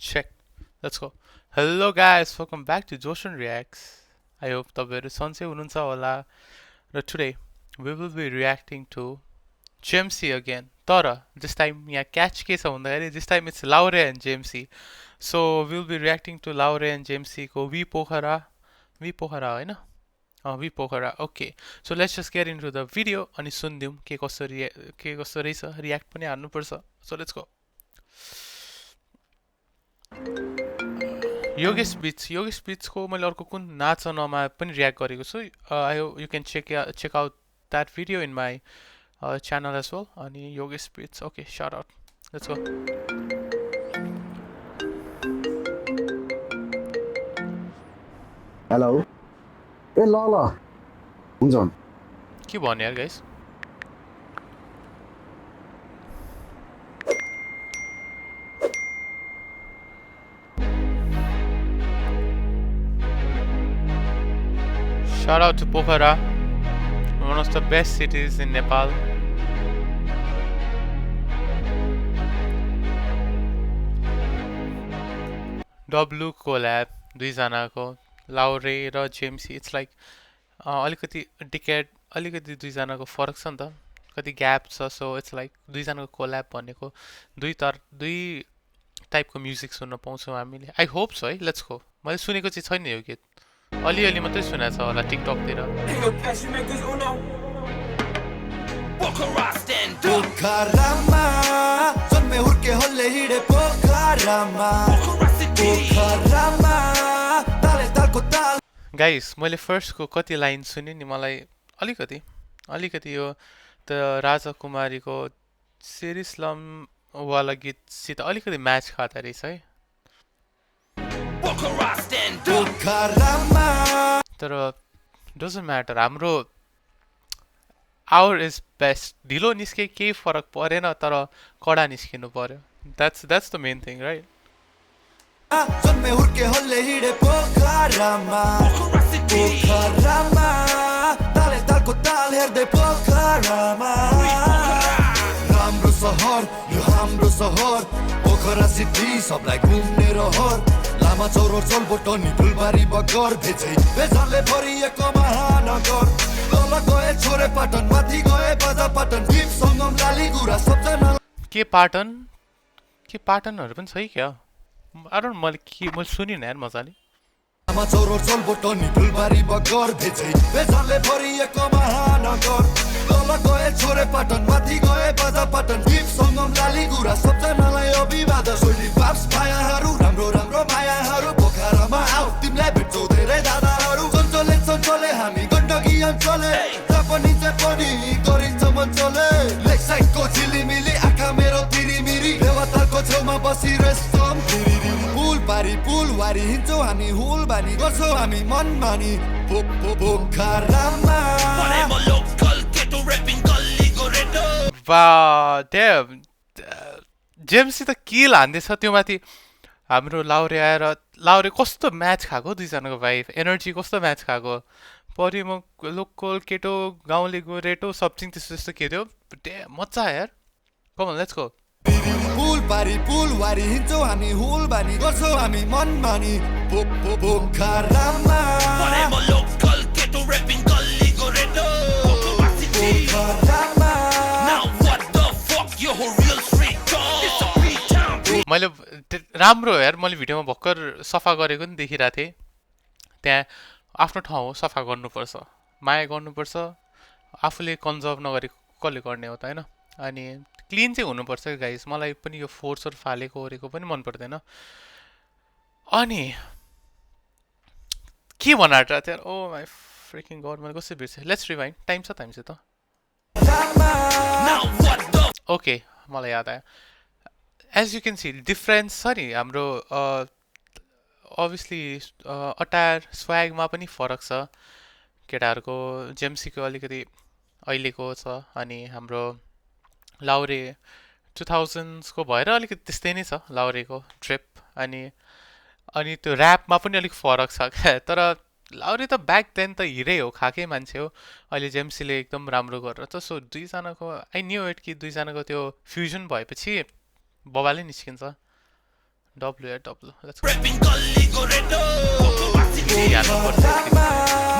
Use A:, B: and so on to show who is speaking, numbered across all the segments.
A: Check. Let's go. Hello guys, welcome back to Joshan Reacts. I hope तपाईहरु सन्चै हुनुहुन्छ होला र today we will be reacting to JMC again. तर this time यहाँ catch के छ भन्दाखेरि this time it's Laure and JMC. So we will be reacting to Laure and JMC को V पोखरा हैन? V Pokhara. Okay. So let's just get into the video अनि सुन्दियौं के कस्तो रहेछ react पनि हान्नु पर्छ. So let's go. Yogesh Beats को मैले अर्को कुन नाचनमा पनि रियाक्ट गरेको छु. I hope you can check out that video in my channel as well. अनि Yogesh Beats. Okay, shout out. Let's go.
B: Hello. ए ल हुन्छ
A: के भन्ने यार guys? Shout out to Pokhara, one of the best cities in Nepal. W collab दुईजनाको लाउरे र JMC. It's like अलिकति decade अलिकति दुईजनाको फरक छ नि त, कति ग्याप छ. सो इट्स लाइक दुईजनाको कोल्याब भनेको दुई टाइपको म्युजिक सुन्न पाउँछौँ हामीले. आई होप सो है. Let's go. मैले सुनेको चाहिँ छैन यो गीत, अलिअलि मात्रै सुनेको छ होला टिकटकतिर. गाइस मैले फर्स्टको कति लाइन सुने नि, मलाई अलिकति यो त राजा कुमारीको सिरिसलम वाला गीतसित अलिकति म्याच खाता रहेछ है. तर डजन्ट म्याटर, हाम्रो आवर इज बेस्ट. ढिलो निस्के केही फरक परेन, तर कडा निस्किनु पर्यो. That's the main thing, right? राम्रो सहर यो हाम्रो सहर पोखरा सिटी, सबलाई घुम्ने रहर. लामा चौर चोलबोटनी फुलबारी बगर भेचै बेजरले भरिएको महानगर. तल गए छोरे पाटन, माथि गए बाजा पाटन, टिप सङ्गम लाली गुरा सबजना. के पाटनहरु पनि छ क्या? I don't know, मैले सुनिन यार मजाले. लामा चौर चोलबोटनी फुलबारी बगर भेचै बेजरले भरिएको महानगर. तल गए छोरे पाटन, माथि गए बाजा पाटन, टिप सङ्गम लाली गुरा सबजनालाई अभिवादन. सोली बाप्स मायाहरू, राम्रो मायाहरू पोखरामा आऊ, तिमीलाई भेट्छौ धेरै दादाहरू. सन्चोले हामी गण्डकी अञ्चले, जापानी पनि गरिन्छ मञ्चले. लेक साइडको झिलिमिली आँखा मेरो तिरिमिरी, देवताको छेउमा बसी रेस्टम तिरिरी. पुल वारी हिँड्छौँ हामी, हुल बानी गर्छौँ हामी मनमानी पोखरामा. जेएमसी त किल हान्दैछ त्यो माथि. हाम्रो लाउरे आएर, लाउरे कस्तो म्याच खाएको दुईजनाको भाइ, एनर्जी कस्तो म्याच खाएको. परिम लोकल केटो, गाउँले गोरेटो, सब त्यस्तो त्यस्तो के थियो. मजा यार. कम अन लेट्स गो. पुल वारी हिँड्छौँ हामी, हुल बानी गर्छौँ हामी मनमानी पोखरामा. मैले राम्रो यार, मैले भिडियोमा भर्खर सफा गरेको नि देखिरहेको थिएँ. त्यहाँ आफ्नो ठाउँ हो, सफा गर्नुपर्छ, माया गर्नुपर्छ. आफूले कन्जर्भ नगरी कसले गर्ने हो त, होइन? अनि क्लिन चाहिँ हुनुपर्छ गाइस. मलाई पनि यो फोर्सर फालेको ओरेको पनि मन पर्दैन. अनि के भन्न आँटेको थियो? ओ माई फ्रिकिङ गड, मैले कसरी बिर्सेँ. Let's rewind. टाइम छ त. ओके, मलाई याद आयो. As you can see difference छ नि हाम्रो. अभियसली अटायर स्वागमा पनि फरक छ केटाहरूको. जेएमसीको अलिकति अहिलेको छ, अनि हाम्रो लाउरे 2000s को भएर अलिकति त्यस्तै नै छ लाउरेको ट्रिप. अनि त्यो ऱ्यापमा पनि अलिक फरक छ क्या. तर लाउरे त ब्याक देन त हिरै हो, खाकै मान्छे हो. अहिले जेएमसीले एकदम राम्रो गरेर त. सो दुईजनाको आई न्यू इट कि दुईजनाको त्यो फ्युजन भएपछि बबालै निस्किन्छ.
C: W let's go
A: Rapping gully goreto
C: हाल्नुपर्छ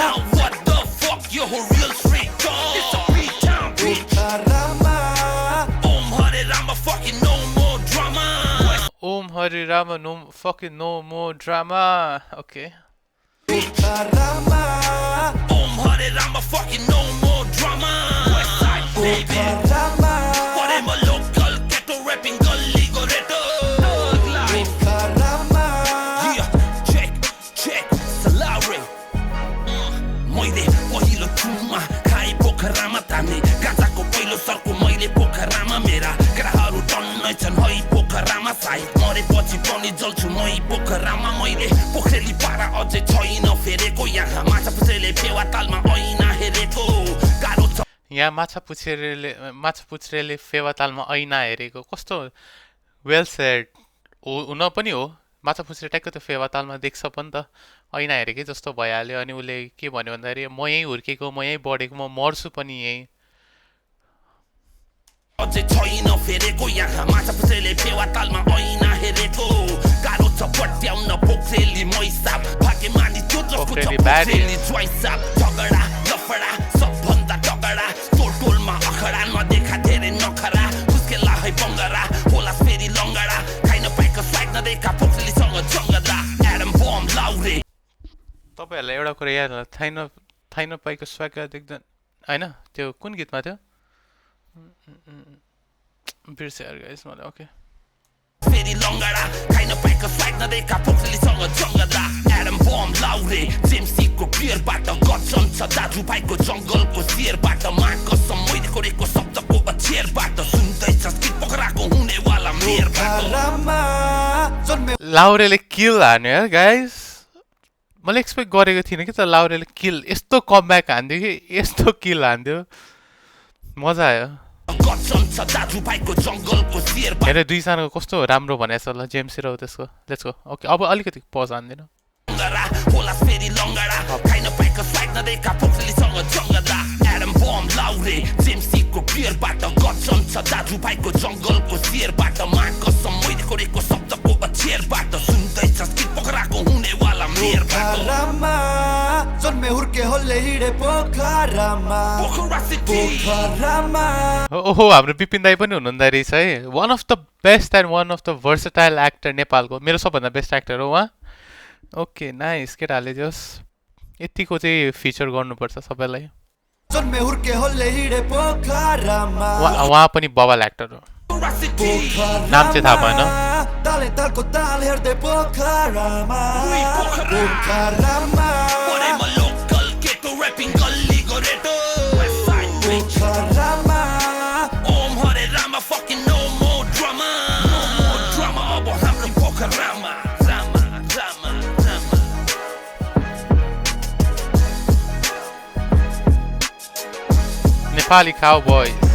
A: Now what the fuck you a real street dog It's a beat town bitch Hare Rama fucking no more drama
C: Om Hari Rama no fucking no more drama okay
A: Hare Rama fucking no more drama West side baby Whatever local ghetto rapping gully goreto Yeah, check salary मैले पहिलो चुमा खाए पोखरामा तान्ने गाजाको पहिलो सर्को मैले पोखरामा मेरा केटाहरू टन्नै छन् है पोखरामा सायद मरेपछि पनि जल्छु मै पोखरामा मैले पोखरेली पारा अझै छैन फेरेको यहाँ माछा पुछ्रेले फेवा तालमा ऐना हेरेको गाह्रो छ
C: यहाँ माछा पुछ्रेले फेवा तालमा ऐना हेरेको कस्तो वेल सेड हुन पनि हो माछा पुछ्रे ट्याक्क त्यो फेवा तालमा देख्छ पनि त ऐना हेरेकै जस्तो भइहाल्यो अनि उसले के भन्यो भन्दाखेरि म यहीँ हुर्केको म यहीँ बढेको म मर्छु पनि यहीँ
A: अझै छैन फेरेको यहाँ माछा पुछ्रेले फेवा तालमा ऐना हेरेको गाह्रो छ पट्याउन पोखरेली मैसाब भाग्य मानि त्यो जसको छ
C: पोखरेली बारी।
A: पोखरेली ज्वाइसाब झगडा लफडा सबभन्दा टगडा टोलटोलमा अखडा नदेखा धेरै नखरा मुस्केला है बङ्गरा होला फेरि लङ्गडा खाइन पाएको स्वाग नदेखा पोखरेलीसँग जङ्गदा एडम बम लाउरे
C: तपाईँहरूलाई एउटा कुरा याद होला थाहै नपाएको स्वाग देख्दा होइन त्यो कुन गीतमा थियो बिर्सेँ यार गाइस मलाई ओके
A: फेरि लङ्गडा खाइन पाएको swag नदेखा पोखरेलीसँग जङ्गदा Adam bomb Laure जेम्सीको बियरबाट Gajan छ दाजुभाइको जङ्गलको शेरबाट माकसम मैले कोरेको शब्दको अक्षरबाट सुन्दैछस् कि पोखराको हुनेवाला मेरबाट
C: लाउरेले किल हान्यो यार गाइस मैले एक्सपेक्ट गरेको थिइनँ कि त लाउरेले किल यस्तो कमब्याक हान्थ्यो कि यस्तो किल हान्थ्यो मजा आयो
A: गजन छ दाजुभाइको जङ्गलको शेरबाट
C: हेर दुईजनाको कस्तो राम्रो भनेछ ल जेम्सी र त्यसको लेट्स गो ओके अब अलिकति पज हान्दिनँ
A: होला फेरि लङ्गडा खाइन पाएको swag नदेखा पोखरेलीसँग जङ्गदा Adam bomb Laure जेम्सीको बियरबाट Gajan छ दाजुभाइको जङ्गलको शेरबाट माकसम मैले कोरेको शब्दको अक्षरबाट सुन्दैछस् कि पोखराको हुनेवाला मेरबाट जन्मे हुर्के होले हिँडे पोखरामा पोखरा सिटी
C: ओहो हाम्रो विपिन दाई पनि हुनुहुँदो रहेछ है one of the best and one of the versatile actor नेपालको मेरो सबभन्दा बेस्ट एक्टर हो उहाँ ओके नाइस केटाहरूले जस यतिको चाहिँ फिचर गर्नुपर्छ सबैलाई
A: जन्मे हुर्के होले हिँडे पोखरामा
C: उहाँ पनि बवाल एक्टर हो नाम चाहिँ थाहा भएन
A: ताले तालको ताल हेर्दै पोखरामा पोखरामा लोकल केटो ऱ्यापिङ गल्ली गोरेटो पोखरामा ओम हरे Rama fucking no more drama अब हाम्रो पोखरामा drama
C: Nepali cowboys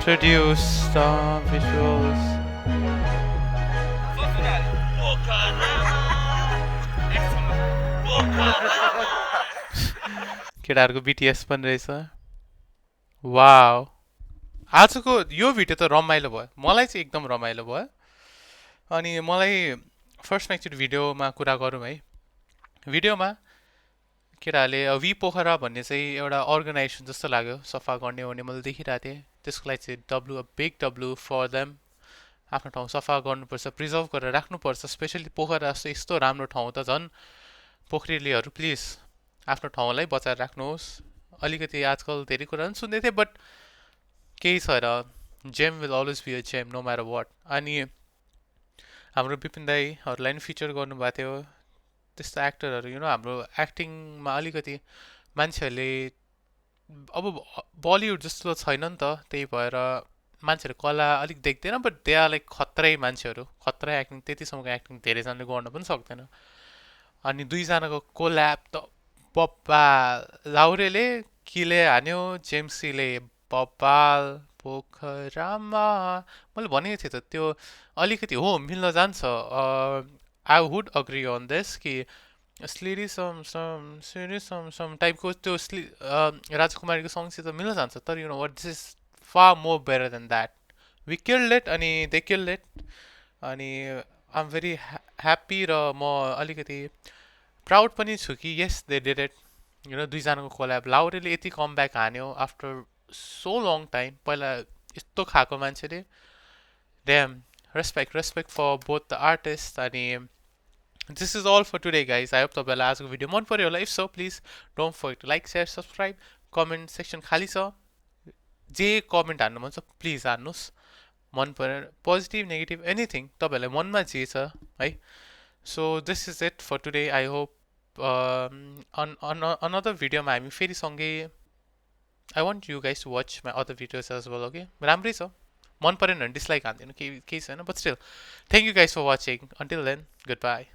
C: produce visuals केटाहरूको BTS पनि रहेछ वाउ आजको यो भिडियो त रमाइलो भयो मलाई चाहिँ एकदम रमाइलो भयो अनि मलाई फर्स्टमा एकचोटि भिडियोमा कुरा गरौँ है भिडियोमा केटाहरूले वी पोखरा भन्ने चाहिँ एउटा अर्गनाइजेसन जस्तो लाग्यो सफा गर्ने ओर्ने मैले देखिरहेको थिएँ त्यसको लागि चाहिँ बिग डब्लु फर देम आफ्नो ठाउँ सफा गर्नुपर्छ प्रिजर्भ गरेर राख्नुपर्छ स्पेसली पोखरा जस्तो यस्तो राम्रो ठाउँ त झन् पोखरेलीहरू प्लिज आफ्नो ठाउँलाई बचाएर राख्नुहोस् अलिकति आजकल धेरै कुरा पनि सुन्दै थिएँ बट केही छ र gem will always be a gem no matter what अनि हाम्रो विपिन दाईहरूलाई पनि फिचर गर्नुभएको थियो त्यस्तो एक्टरहरू हाम्रो एक्टिङमा अलिकति मान्छेहरूले अब बलिउड जस्तो छैन नि त त्यही भएर मान्छेहरू कला अलिक देख्दैन बट दे आर लाइक खत्रै मान्छेहरू खत्रै एक्टिङ त्यतिसम्मको एक्टिङ धेरैजनाले गर्न पनि सक्दैन अनि दुईजनाको कोल्याब त बप्पा लाउरेले किले हान्यो जेम्सीले बब्बाल पोखरामा मैले भनेको थिएँ त त्यो अलिकति हो मिल्न जान्छ I would agree on this कि some टाइपको त्यो राजकुमारीको सङसित मिल्न जान्छ तर you know what, this is far more better than that. We killed it अनि they killed it अनि I'm very happy र म अलिकति प्राउड पनि छु कि yes they did it. You know, दुईजनाको कोल्याब लाउरेले यति कमब्याक हान्यो आफ्टर सो लङ टाइम. पहिला यस्तो खाएको मान्छेले. Damn, respect for both the artists अनि this is all for today guys. I hope तपाईँलाई आजको भिडियो मन पर्यो होला. If so, please don't forget to like, share, subscribe. Comment section खाली छ. जे कमेन्ट हान्नु मन छ प्लिज हान्नुहोस्. मन परेन पोजिटिभ नेगेटिभ एनिथिङ तपाईँहरूलाई मनमा जे छ है. So this is it for today. I hope another भिडियोमा हामी फेरि सँगै. I want you guys to watch my other videos as well. Okay, राम्रै छ. मन परेन भने डिसलाइक हान्दिनु, केही छैन. But still thank you guys for watching. Until then, good by.